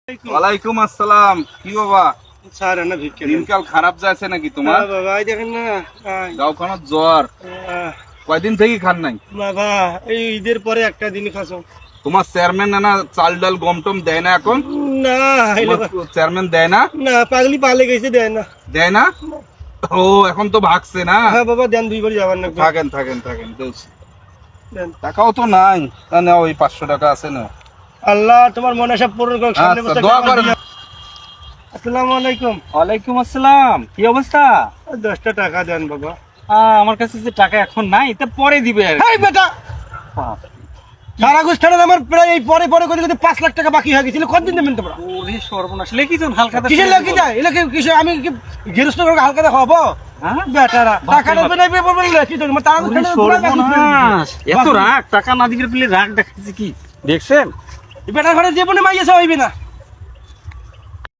ওয়ালাইকুম আসসালাম। কি বাবা স্যার না ভিক্ষে দিনকাল খারাপ যাচ্ছে নাকি তোমার? বাবা এই দেখেন না গাঁওখানত জ্বর, কয়দিন থেকে খান নাই? বাবা এই ঈদের পরে একটা দিনই খাসো। তোমার চেয়ারম্যান না চাল ডাল গম টম দেয় না এখন? না চেয়ারম্যান দেয় না? না পাগলি পালে গেছে দেয় না। দেয় না? ও এখন তো ভাগছে না। হ্যাঁ বাবা দেন, দুইবার যাবার না। থাকেন থাকেন থাকেন দেউছি। দেন। টাকাও তো নাই, তা নাও ওই 500 টাকা আছে না। আল্লাহ তোমার মনে সব পূরণ করুক। সামনে আচ্ছা, বছর দোয়া করেন। আসসালামু আলাইকুম। ওয়ালাইকুম আসসালাম। কি অবস্থা? 10টা টাকা দেন বাবা। আমার কাছে যে টাকা এখন নাই, তা পরে দিবে আর কি। এই বেটা সারা গোষ্ঠাটা আমার প্রায় এই পরে পরে করে 5 লাখ টাকা বাকি হয়ে গেছিল। কতদিন দেবেন তোমরা? ওরে সর্বনাশ, লেখিছেন হালকা কিসের লাগি যায়? এলা কিসে আমি কি গেরস্ত করে হালকা দেখাবো? হ্যাঁ বেটারা টাকা দেবে না বললে কি দেব? তারা ওরে সর্বনাশ, এত রাগ, টাকা না দিলে রাগ দেখাচ্ছে কি দেখছেন? বেটার ঘরে জীবনে মাইয়েছে হইবে না।